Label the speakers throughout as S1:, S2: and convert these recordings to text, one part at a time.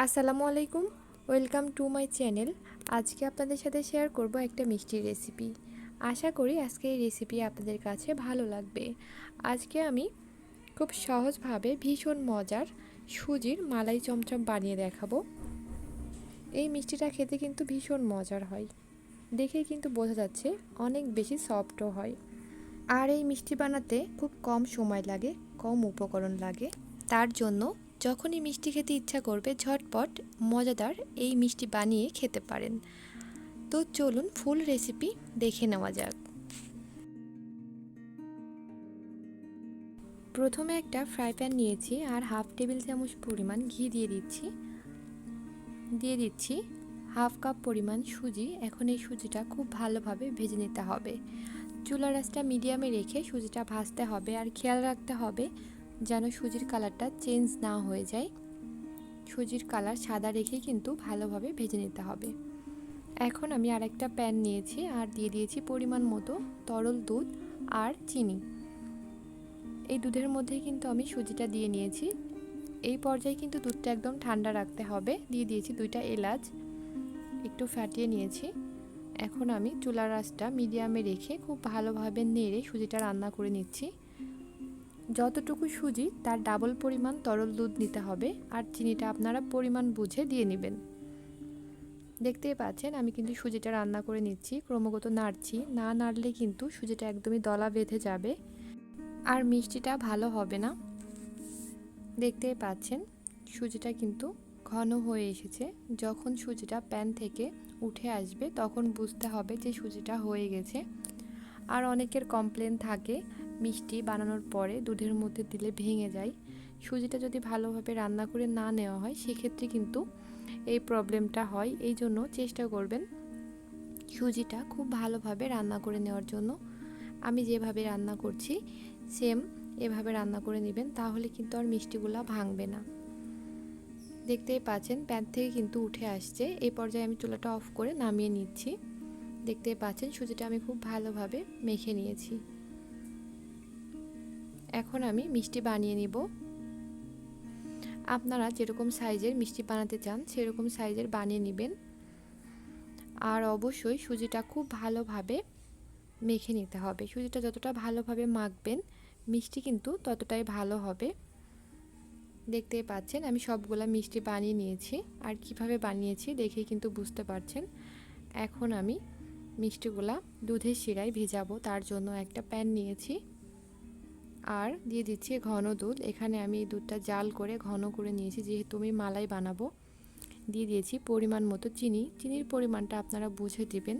S1: আসসালামু আলাইকুম, welcome to my channel. আজকে আপনাদের সাথে শেয়ার করব একটা মিষ্টির রেসিপি। আশা করি আজকে এই রেসিপি আপনাদের কাছে ভালো লাগবে। আজকে আমি খুব সহজভাবে ভীষণ মজার সুজির মালাই চমচম বানিয়ে দেখাবো। এই মিষ্টিটা খেতে কিন্তু ভীষণ মজার হয়, দেখে কিন্তু বোঝা যাচ্ছে অনেক বেশি সফটও হয়। আর এই মিষ্টি বানাতে খুব কম সময় লাগে, কম উপকরণ লাগে। তার জন্য যখনই মিষ্টি খেতে ইচ্ছা করবে ঝটপট মজাদার এই মিষ্টি বানিয়ে খেতে পারেন। তো চলুন ফুল রেসিপি দেখে নেওয়া যাক। প্রথমে একটা ফ্রাই প্যান নিয়েছি আর হাফ টেবিল চামচ পরিমাণ ঘি দিয়ে দিচ্ছি হাফ কাপ পরিমাণ সুজি। এখন এই সুজিটা খুব ভালোভাবে ভেজে নিতে হবে। চুলার আঁচটা মিডিয়ামে রেখে সুজিটা ভাজতে হবে আর খেয়াল রাখতে হবে যেন সুজির কালারটা চেঞ্জ না হয়ে যায়। সুজির কালার সাদা রেখে কিন্তু ভালোভাবে ভেজে নিতে হবে। এখন আমি আরেকটা প্যান নিয়েছি আর দিয়ে দিয়েছি পরিমাণ মতো তরল দুধ আর চিনি। এই দুধের মধ্যে কিন্তু আমি সুজিটা দিয়ে নিয়েছি। এই পর্যায়ে কিন্তু দুধটা একদম ঠান্ডা রাখতে হবে। দিয়ে দিয়েছি 2টা এলাচ, একটু ফাটিয়ে নিয়েছি। এখন আমি চুলার আঁচটা মিডিয়ামে রেখে খুব ভালোভাবে নেড়ে সুজিটা রান্না করে নিচ্ছি। যতটুকু সুজি তার ডাবল পরিমাণ তরল দুধ নিতে হবে আর চিনিটা আপনারা পরিমাণ বুঝে দিয়ে নেবেন। দেখতেই পাচ্ছেন আমি কিন্তু সুজিটা রান্না করে নিচ্ছি, ক্রমাগত নাড়ছি। না নাড়লে কিন্তু সুজিটা একদমই দলা বেঁধে যাবে আর মিষ্টিটা ভালো হবে না। দেখতেই পাচ্ছেন সুজিটা কিন্তু ঘন হয়ে এসেছে। যখন সুজিটা প্যান থেকে উঠে আসবে তখন বুঝতে হবে যে সুজিটা হয়ে গেছে। আর অনেকের কমপ্লেন থাকে মিষ্টি বানানোর পরে দুধের মধ্যে দিলে ভেঙে যায়। সুজিটা যদি ভালোভাবে রান্না করে না নেওয়া হয় সেক্ষেত্রে কিন্তু এই প্রবলেমটা হয়। এই জন্য চেষ্টা করবেন সুজিটা খুব ভালোভাবে রান্না করে নেওয়ার জন্য। আমি যেভাবে রান্না করছি সেম এভাবে রান্না করে নেবেন, তাহলে কিন্তু আর মিষ্টিগুলা ভাঙবে না। দেখতেই পাচ্ছেন প্যান থেকে কিন্তু উঠে আসছে। এই পর্যায়ে আমি চুলাটা অফ করে নামিয়ে নিচ্ছি। দেখতেই পাচ্ছেন সুজিটা আমি খুব ভালোভাবে মেখে নিয়েছি। এখন আমি মিষ্টি বানিয়ে নিব। আপনারা যেরকম সাইজের মিষ্টি বানাতে চান সেরকম সাইজের বানিয়ে নেবেন। আর অবশ্যই সুজিটা খুব ভালোভাবে মেখে নিতে হবে। সুজিটা যতটা ভালোভাবে মাখবেন মিষ্টি কিন্তু ততটাই ভালো হবে। দেখতেই পাচ্ছেন আমি সবগুলা মিষ্টি বানিয়ে নিয়েছি আর কিভাবে বানিয়েছি দেখে কিন্তু বুঝতে পারছেন। এখন আমি মিষ্টিগুলা দুধের শিরায় ভেজাবো। তার জন্য একটা প্যান নিয়েছি আর দিয়ে দিচ্ছি ঘন দুধ। এখানে আমি এই দুধটা জাল করে ঘন করে নিয়েছি, যেহেতু আমি মালাই বানাবো। দিয়ে দিয়েছি পরিমাণ মতো চিনি। চিনির পরিমাণটা আপনারা বুঝে দিবেন।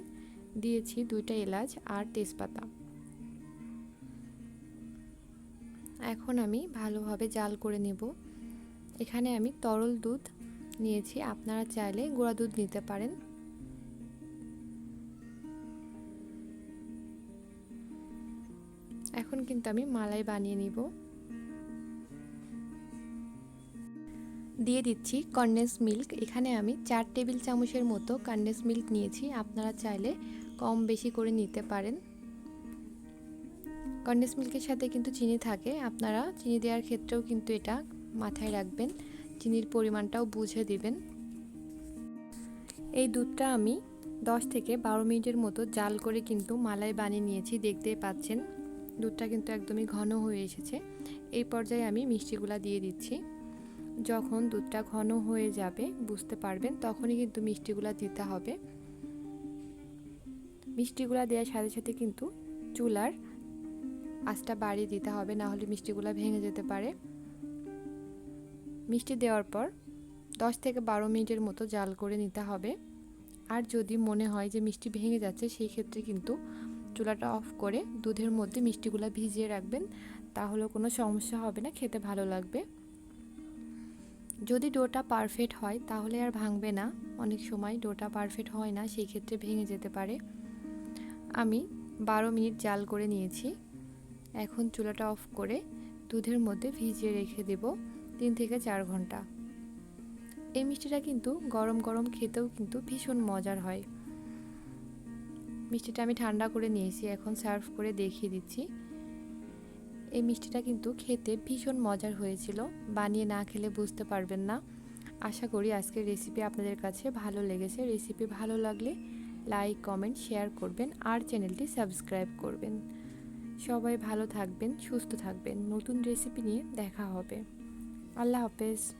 S1: দিয়েছি 2টা এলাচ আর তেজপাতা। এখন আমি ভালোভাবে জাল করে নেব। এখানে আমি তরল দুধ নিয়েছি, আপনারা চাইলে গুঁড়া দুধ নিতে পারেন। এখন কিন্তু আমি মালাই বানিয়ে নিব। দিয়ে দিচ্ছি কনডেন্স মিল্ক। এখানে আমি 4 টেবিল চামচের মতো কনডেন্স মিল্ক নিয়েছি, আপনারা চাইলে কম বেশি করে নিতে পারেন। কনডেন্স মিল্কের সাথে কিন্তু চিনি থাকে, আপনারা চিনি দেওয়ার ক্ষেত্রেও কিন্তু এটা মাথায় রাখবেন, চিনির পরিমাণটাও বুঝে দিবেন। এই দুধটা আমি 10 থেকে 12 মিনিটের মতো জাল করে কিন্তু মালাই বানিয়ে নিয়েছি। দেখতেই পাচ্ছেন দুধটা কিন্তু একদমই ঘন হয়ে এসেছে। এই পর্যায়ে আমি মিষ্টিগুলা দিয়ে দিচ্ছি। যখন দুধটা ঘন হয়ে যাবে বুঝতে পারবেন তখনই কিন্তু মিষ্টিগুলা দিতে হবে। মিষ্টিগুলা দেওয়ার সাথে সাথে কিন্তু চুলার আঁচটা বাড়িয়ে দিতে হবে, না হলে মিষ্টিগুলা ভেঙে যেতে পারে। মিষ্টি দেওয়ার পর 10 থেকে 12 মিনিটের মতো জাল করে নিতে হবে। আর যদি মনে হয় যে মিষ্টি ভেঙে যাচ্ছে সেই ক্ষেত্রে কিন্তু চুলাটা অফ করে দুধের মধ্যে মিষ্টিগুলা ভিজিয়ে রাখবেন, তাহলে কোনো সমস্যা হবে না, খেতে ভালো লাগবে। যদি ডোটা পারফেক্ট হয় তাহলে আর ভাঙবে না। অনেক সময় ডোটা পারফেক্ট হয় না, সেই ক্ষেত্রে ভেঙে যেতে পারে। আমি 12 মিনিট জাল করে নিয়েছি। এখন চুলাটা অফ করে দুধের মধ্যে ভিজিয়ে রেখে দেব 3 থেকে 4 ঘন্টা। এই মিষ্টিটা কিন্তু গরম গরম খেতেও কিন্তু ভীষণ মজার হয়। মিষ্টিটা আমি ঠান্ডা করে নিয়েছি, এখন সার্ভ করে দেখিয়ে দিচ্ছি। এই মিষ্টিটা কিন্তু খেতে ভীষণ মজার হয়েছিল, বানিয়ে না খেলে বুঝতে পারবেন না। আশা করি আজকের রেসিপি আপনাদের কাছে ভালো লেগেছে। রেসিপি ভালো লাগলে লাইক, কমেন্ট, শেয়ার করবেন আর চ্যানেলটি সাবস্ক্রাইব করবেন। সবাই ভালো থাকবেন, সুস্থ থাকবেন। নতুন রেসিপি নিয়ে দেখা হবে। আল্লাহ হাফেজ।